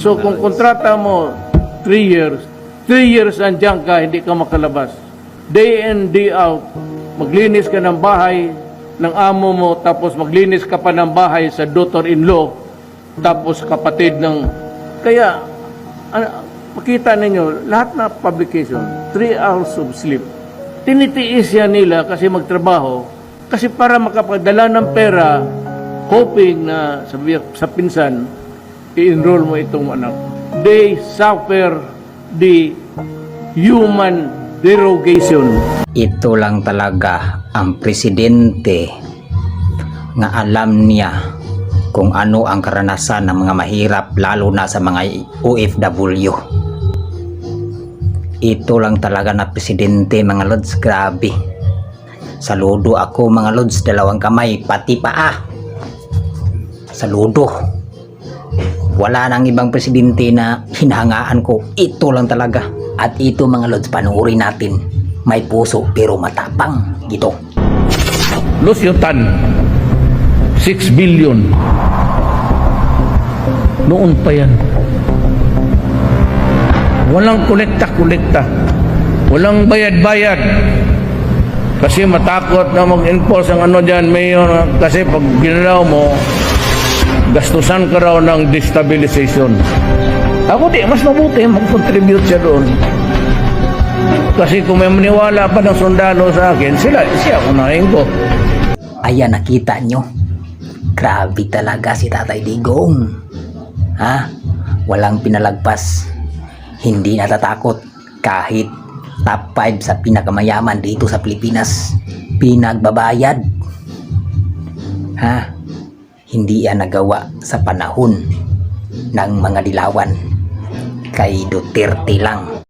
So kung kontrata mo 3 years nandiyan ka, hindi ka makalabas. Day in, day out, maglinis ka ng bahay ng amo mo, tapos maglinis ka pa ng bahay sa daughter-in-law, tapos kapatid ng... Kaya, makita ninyo, lahat na publication, 3 hours of sleep. Tinitiis yan nila kasi magtrabaho, kasi para makapagdala ng pera, hoping na sa pinsan, i-enroll mo itong anak. They suffer the human derogation. Ito lang talaga ang presidente nga alam niya kung ano ang karanasan ng mga mahirap, lalo na sa mga OFW. Ito lang talaga na presidente, mga lods. Grabe. Saludo ako, mga lods, 2 kamay, pati paa. Saludo. Wala nang ibang presidente na hinahangaan ko. Ito lang talaga. At ito, mga lods, panuorin natin. May puso pero matapang. Ito. Lusyutan, 6 billion. Noon pa yan. Walang kolekta-kolekta. Walang bayad-bayad. Kasi matakot na mag-enforce ang ano dyan, mayor. Kasi pag ginalaw mo, gastusan ka raw ng destabilization. Ako mas mabuti mag-contribute siya doon. Kasi kung may maniwala pa ng sundalo sa akin, siya unahin ko. Ayan, nakita nyo. Grabe talaga si Tatay Digong. Ha? Walang pinalagpas. Hindi natatakot. Kahit top 5 sa pinakamayaman dito sa Pilipinas, pinagbabayad. Ha? Hindi yan nagawa sa panahon ng mga dilawan. Kay Duterte lang.